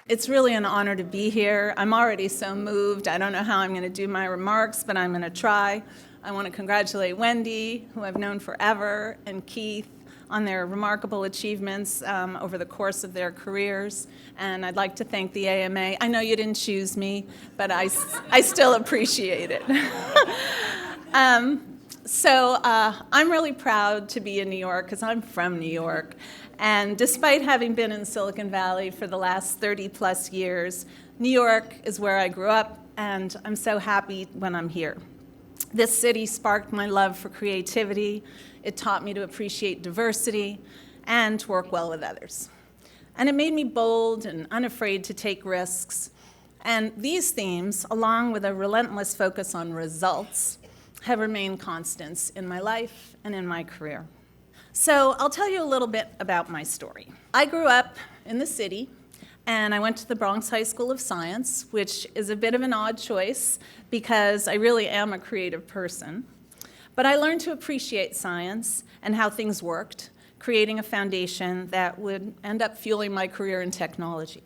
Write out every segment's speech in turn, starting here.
It's really an honor to be here. I'm already so moved. I don't know how I'm going to do my remarks, but I'm going to try. I want to congratulate Wendy, who I've known forever, and Keith on their remarkable achievements over the course of their careers. And I'd like to thank the AMA. I know you didn't choose me, but I still appreciate it. So I'm really proud to be in New York because I'm from New York. And despite having been in Silicon Valley for the last 30 plus years, New York is where I grew up, and I'm so happy when I'm here. This city sparked my love for creativity. It taught me to appreciate diversity and to work well with others. And it made me bold and unafraid to take risks. And these themes, along with a relentless focus on results, have remained constants in my life and in my career. So I'll tell you a little bit about my story. I grew up in the city, and I went to the Bronx High School of Science, which is a bit of an odd choice because I really am a creative person. But I learned to appreciate science and how things worked, creating a foundation that would end up fueling my career in technology.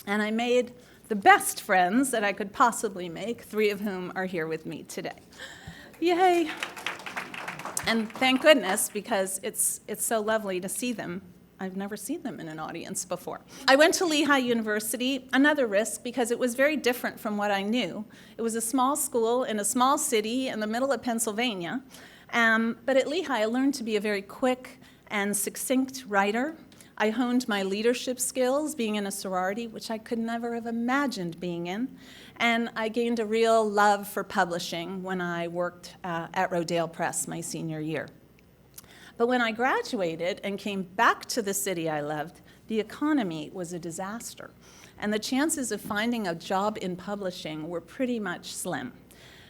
And I made the best friends that I could possibly make, 3 of whom are here with me today. Yay! And thank goodness, because it's so lovely to see them. I've never seen them in an audience before. I went to Lehigh University, another risk, because it was very different from what I knew. It was a small school in a small city in the middle of Pennsylvania. But at Lehigh, I learned to be a very quick and succinct writer. I honed my leadership skills being in a sorority, which I could never have imagined being in. And I gained a real love for publishing when I worked at Rodale Press my senior year. But when I graduated and came back to the city I loved, the economy was a disaster. And the chances of finding a job in publishing were pretty much slim.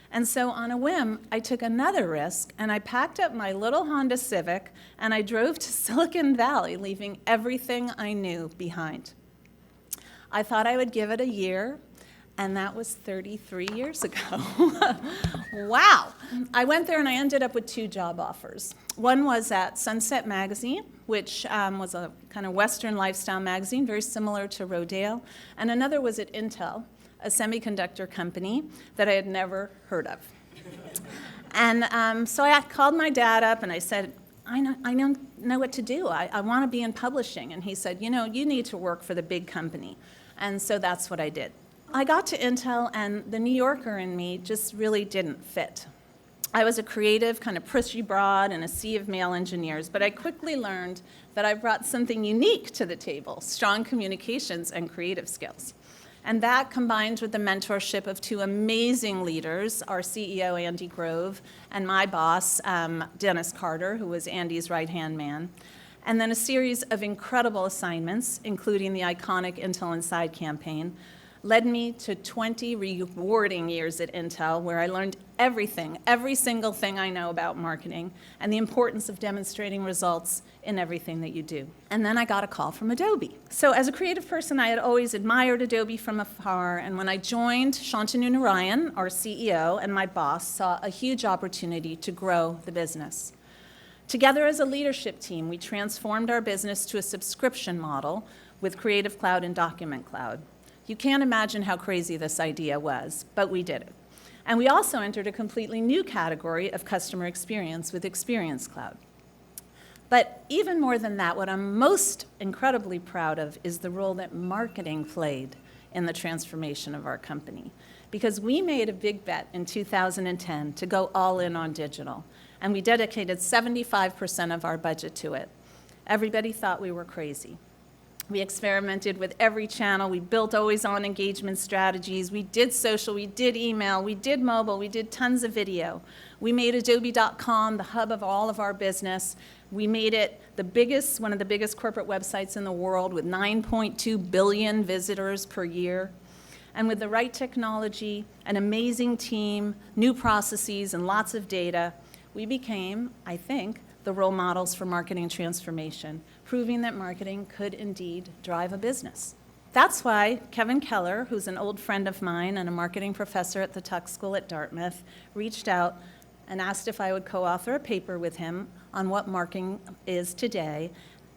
And so on a whim, I took another risk, and I packed up my little Honda Civic, and I drove to Silicon Valley, leaving everything I knew behind. I thought I would give it a year, and that was 33 years ago. Wow. I went there and I ended up with 2 job offers. One was at Sunset Magazine, which was a kind of Western lifestyle magazine, very similar to Rodale. And another was at Intel, a semiconductor company that I had never heard of. And so I called my dad up and I said, I don't know what to do. I want to be in publishing. And he said, you need to work for the big company. And so that's what I did. I got to Intel, and the New Yorker in me just really didn't fit. I was a creative, kind of prissy broad in a sea of male engineers, but I quickly learned that I brought something unique to the table, strong communications and creative skills. And that, combined with the mentorship of 2 amazing leaders, our CEO, Andy Grove, and my boss, Dennis Carter, who was Andy's right-hand man, and then a series of incredible assignments, including the iconic Intel Inside campaign, led me to 20 rewarding years at Intel, where I learned everything, every single thing I know about marketing, and the importance of demonstrating results in everything that you do. And then I got a call from Adobe. So as a creative person, I had always admired Adobe from afar, and when I joined, Shantanu Narayan, our CEO, and my boss saw a huge opportunity to grow the business. Together as a leadership team, we transformed our business to a subscription model with Creative Cloud and Document Cloud. You can't imagine how crazy this idea was, but we did it. And we also entered a completely new category of customer experience with Experience Cloud. But even more than that, what I'm most incredibly proud of is the role that marketing played in the transformation of our company. Because we made a big bet in 2010 to go all in on digital, and we dedicated 75% of our budget to it. Everybody thought we were crazy. We experimented with every channel. We built always-on engagement strategies. We did social, we did email, we did mobile, we did tons of video. We made Adobe.com the hub of all of our business. We made it one of the biggest corporate websites in the world with 9.2 billion visitors per year. And with the right technology, an amazing team, new processes, and lots of data, we became, I think, the role models for marketing transformation, proving that marketing could indeed drive a business. That's why Kevin Keller, who's an old friend of mine and a marketing professor at the Tuck School at Dartmouth, reached out and asked if I would co-author a paper with him on what marketing is today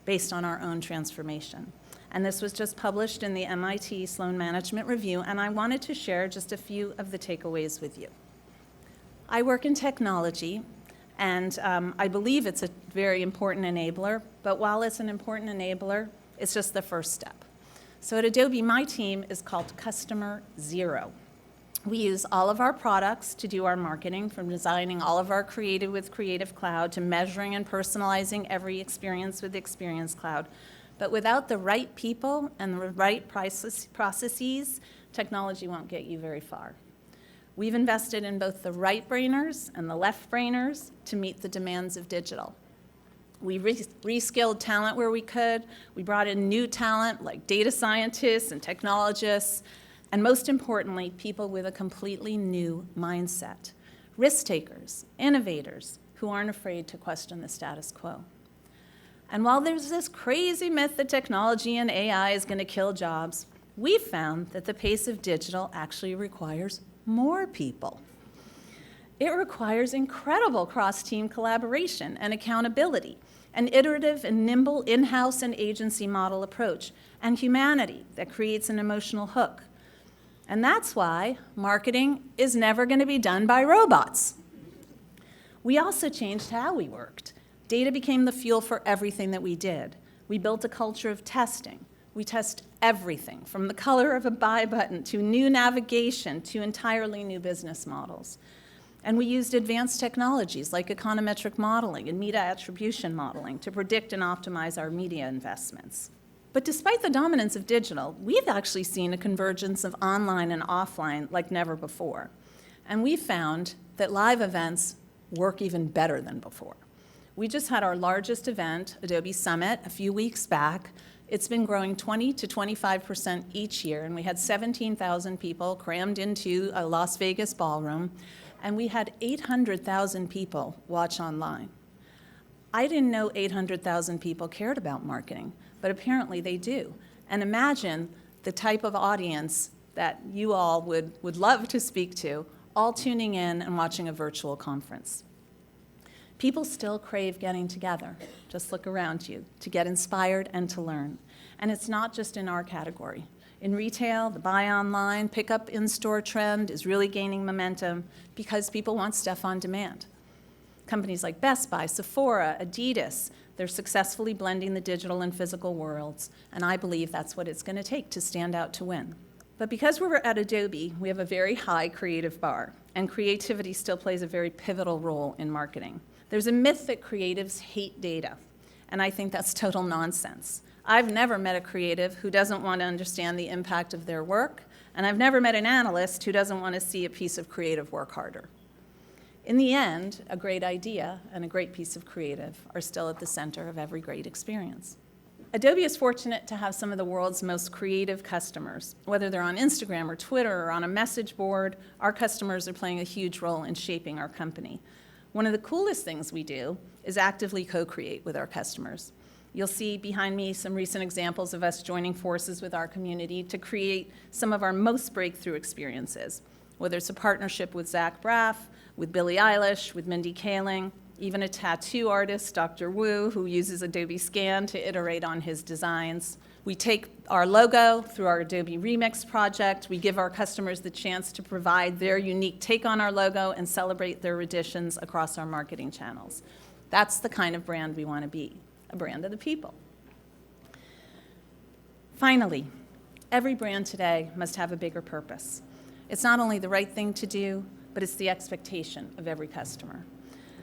based on our own transformation. And this was just published in the MIT Sloan Management Review, and I wanted to share just a few of the takeaways with you. I work in technology, and I believe it's a very important enabler, but while it's an important enabler, it's just the first step. So at Adobe, my team is called Customer Zero. We use all of our products to do our marketing, from designing all of our creative with Creative Cloud to measuring and personalizing every experience with Experience Cloud. But without the right people and the right processes, technology won't get you very far. We've invested in both the right-brainers and the left-brainers to meet the demands of digital. We reskilled talent where we could. We brought in new talent like data scientists and technologists, and most importantly, people with a completely new mindset. Risk takers, innovators, who aren't afraid to question the status quo. And while there's this crazy myth that technology and AI is going to kill jobs, we found that the pace of digital actually requires more people. It requires incredible cross-team collaboration and accountability, an iterative and nimble in-house and agency model approach, and humanity that creates an emotional hook. And that's why marketing is never going to be done by robots. We also changed how we worked. Data became the fuel for everything that we did. We built a culture of testing. We test everything, from the color of a buy button to new navigation to entirely new business models. And we used advanced technologies like econometric modeling and meta attribution modeling to predict and optimize our media investments. But despite the dominance of digital, we've actually seen a convergence of online and offline like never before. And we found that live events work even better than before. We just had our largest event, Adobe Summit, a few weeks back. It's been growing 20 to 25% each year, and we had 17,000 people crammed into a Las Vegas ballroom, and we had 800,000 people watch online. I didn't know 800,000 people cared about marketing, but apparently they do. And imagine the type of audience that you all would love to speak to, all tuning in and watching a virtual conference. People still crave getting together. Just look around you to get inspired and to learn. And it's not just in our category. In retail, the buy online, pick up in-store trend is really gaining momentum because people want stuff on demand. Companies like Best Buy, Sephora, Adidas, they're successfully blending the digital and physical worlds, and I believe that's what it's going to take to stand out to win. But because we're at Adobe, we have a very high creative bar, and creativity still plays a very pivotal role in marketing. There's a myth that creatives hate data, and I think that's total nonsense. I've never met a creative who doesn't want to understand the impact of their work, and I've never met an analyst who doesn't want to see a piece of creative work harder. In the end, a great idea and a great piece of creative are still at the center of every great experience. Adobe is fortunate to have some of the world's most creative customers. Whether they're on Instagram or Twitter or on a message board, our customers are playing a huge role in shaping our company. One of the coolest things we do is actively co-create with our customers. You'll see behind me some recent examples of us joining forces with our community to create some of our most breakthrough experiences, whether it's a partnership with Zach Braff, with Billie Eilish, with Mindy Kaling, even a tattoo artist, Dr. Wu, who uses Adobe Scan to iterate on his designs. We take our logo through our Adobe Remix project. We give our customers the chance to provide their unique take on our logo and celebrate their additions across our marketing channels. That's the kind of brand we want to be, a brand of the people. Finally, every brand today must have a bigger purpose. It's not only the right thing to do, but it's the expectation of every customer.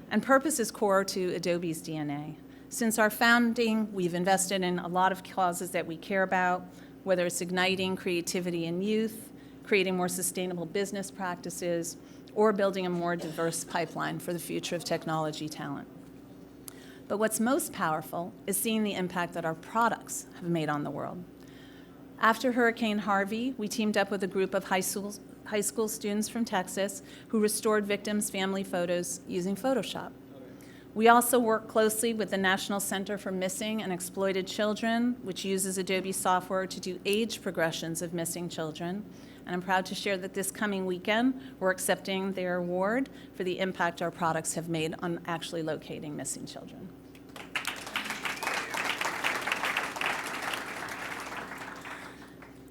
And purpose is core to Adobe's DNA. Since our founding, we've invested in a lot of causes that we care about, whether it's igniting creativity in youth, creating more sustainable business practices, or building a more diverse pipeline for the future of technology talent. But what's most powerful is seeing the impact that our products have made on the world. After Hurricane Harvey, we teamed up with a group of high school students from Texas who restored victims' family photos using Photoshop. We also work closely with the National Center for Missing and Exploited Children, which uses Adobe software to do age progressions of missing children. And I'm proud to share that this coming weekend, we're accepting their award for the impact our products have made on actually locating missing children.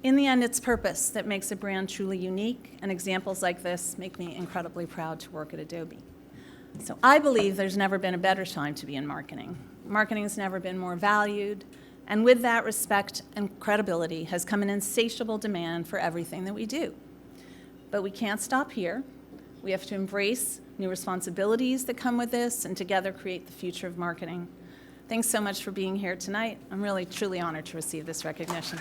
In the end, it's purpose that makes a brand truly unique, and examples like this make me incredibly proud to work at Adobe. So I believe there's never been a better time to be in marketing. Marketing has never been more valued, and with that, respect and credibility has come an insatiable demand for everything that we do. But we can't stop here. We have to embrace new responsibilities that come with this and together create the future of marketing. Thanks so much for being here tonight. I'm really, truly honored to receive this recognition.